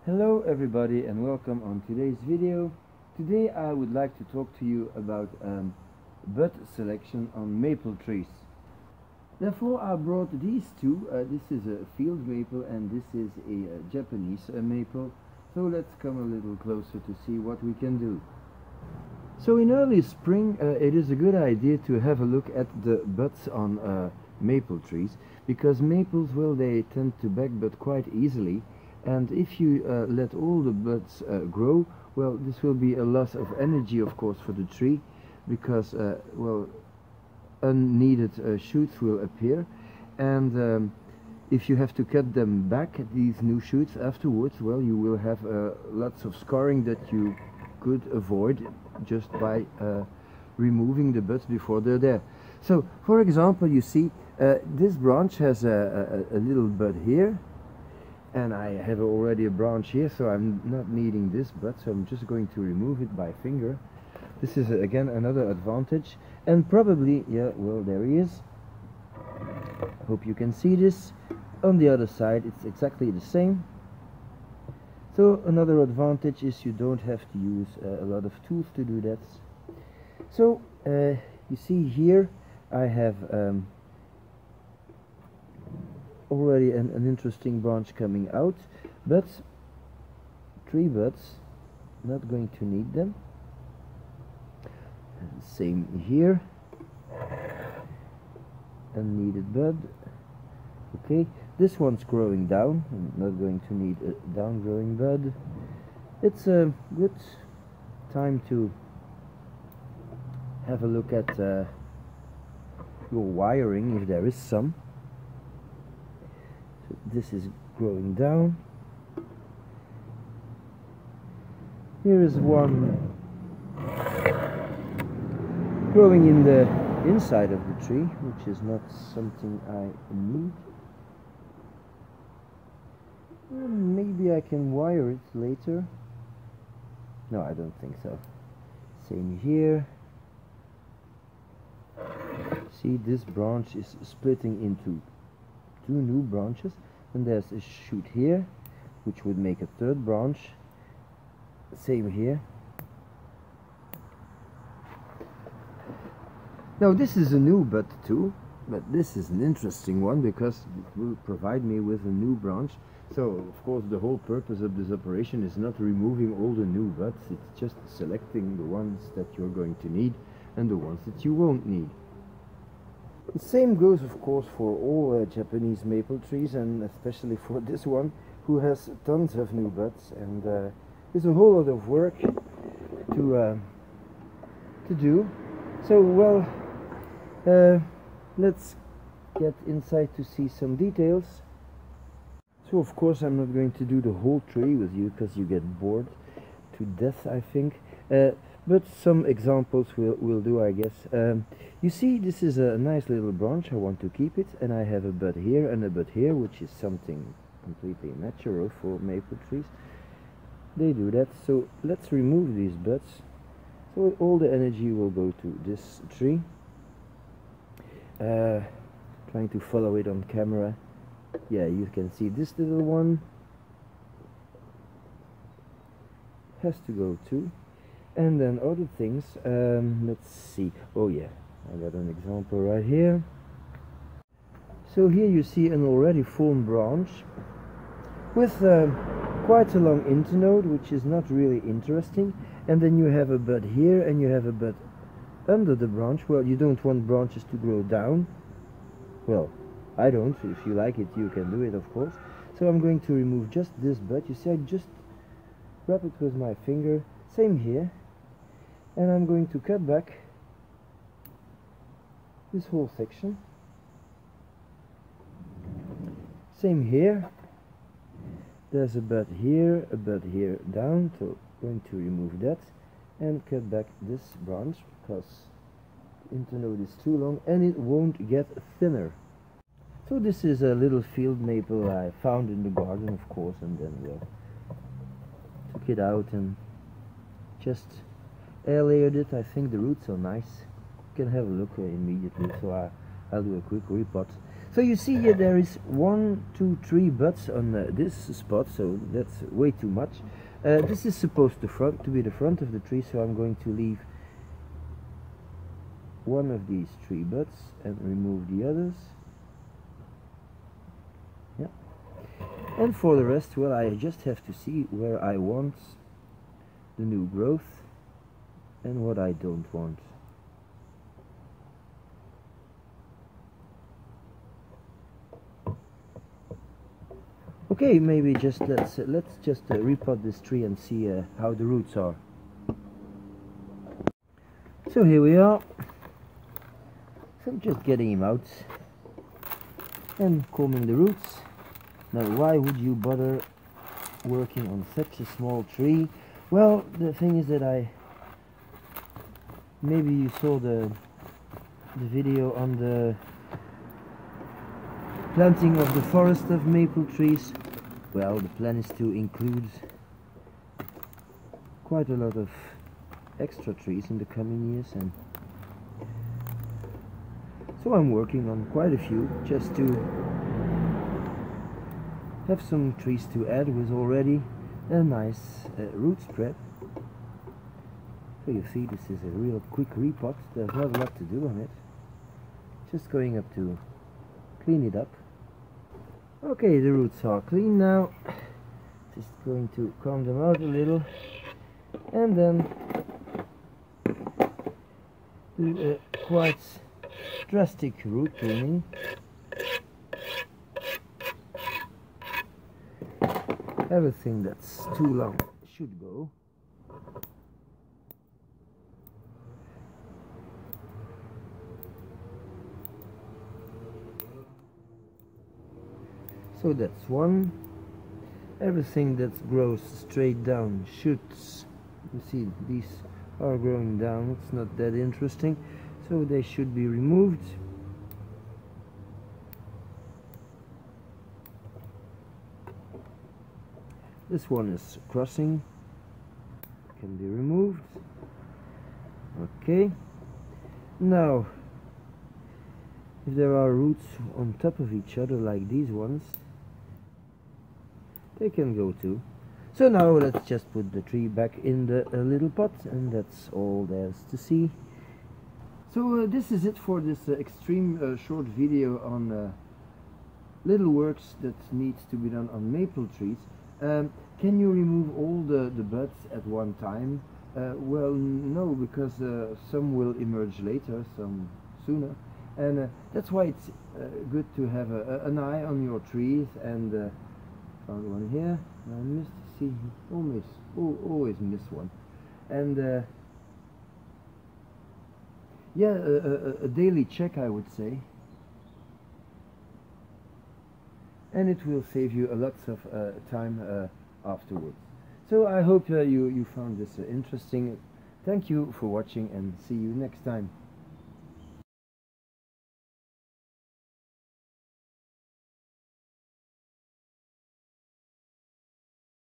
Hello everybody and welcome on today's video. Today I would like to talk to you about bud selection on maple trees. Therefore I brought these two. This is a field maple and this is a Japanese maple. So let's come a little closer to see what we can do. So in early spring it is a good idea to have a look at the buds on maple trees, because maples, well, they tend to backbud quite easily. And if you let all the buds grow, well, this will be a loss of energy, of course, for the tree, because, well, unneeded shoots will appear. And if you have to cut them back, these new shoots afterwards, well, you will have lots of scarring that you could avoid just by removing the buds before they're there. So, for example, you see, this branch has a little bud here. And I have already a branch here, so I'm not needing this bud, so I'm just going to remove it by finger. This is again another advantage. And probably, yeah, well, there he is. Hope you can see this. On the other side it's exactly the same. So another advantage is you don't have to use a lot of tools to do that. So you see here I have already an interesting branch coming out, but tree buds, not going to need them. And same here, unneeded bud. Okay, this one's growing down, I'm not going to need a down growing bud. It's a good time to have a look at your wiring, if there is some. This is growing down. Here is one growing in the inside of the tree, which is not something I need. Maybe I can wire it later. No, I don't think so. Same here. See, this branch is splitting into two new branches, and there's a shoot here which would make a third branch. Same here. Now this is a new bud too, but this is an interesting one because it will provide me with a new branch. So of course the whole purpose of this operation is not removing all the new buds, it's just selecting the ones that you're going to need and the ones that you won't need. The same goes, of course, for all Japanese maple trees, and especially for this one, who has tons of new buds, and there's a whole lot of work to do. So, well, let's get inside to see some details. So, of course, I'm not going to do the whole tree with you, because you get bored to death, I think. But some examples will do, I guess. You see, this is a nice little branch. I want to keep it, and I have a bud here and a bud here, which is something completely natural for maple trees. They do that. So let's remove these buds. So all the energy will go to this tree. Trying to follow it on camera. Yeah, you can see this little one has to go too. And then other things, let's see, oh yeah, I got an example right here. So here you see an already formed branch with quite a long internode, which is not really interesting. And then you have a bud here and you have a bud under the branch. Well, you don't want branches to grow down. Well, I don't. If you like it, you can do it, of course. So I'm going to remove just this bud. You see, I just wrap it with my finger. Same here. And I'm going to cut back this whole section. Same here. There's a bud here down, so I'm going to remove that and cut back this branch because the internode is too long and it won't get thinner. So this is a little field maple I found in the garden, of course, and then took took it out and just air layered it. I think the roots are nice. You can have a look immediately, so I'll do a quick repot. So you see here there is 1, 2, 3 buds on this spot, so that's way too much. This is supposed to be the front of the tree, so I'm going to leave one of these 3 buds and remove the others. Yeah. And for the rest, well, I just have to see where I want the new growth and what I don't want. Okay, maybe just let's just repot this tree and see how the roots are. So here we are. So I'm just getting him out and combing the roots. Now, why would you bother working on such a small tree? Well, the thing is that maybe you saw the video on the planting of the forest of maple trees. Well, the plan is to include quite a lot of extra trees in the coming years, and so I'm working on quite a few just to have some trees to add with already a nice root spread. So you see, this is a real quick repot. There's not a lot to do on it. Just going up to clean it up. Okay, the roots are clean now. Just going to comb them out a little and then do a quite drastic root pruning. Everything that's too long should go. So that's one. Everything that grows straight down should, you see, these are growing down. It's not that interesting, so they should be removed. This one is crossing, can be removed. Okay. Now, if there are roots on top of each other like these ones, they can go too. So now let's just put the tree back in the little pot, and that's all there's to see. So this is it for this extreme short video on little works that needs to be done on maple trees. Can you remove all the buds at one time? Well, no, because some will emerge later, some sooner, and that's why it's good to have an eye on your trees. And found one here. I missed. See, always miss one. And yeah, a daily check, I would say, and it will save you a lot of time afterwards. So I hope you found this interesting. Thank you for watching, and see you next time.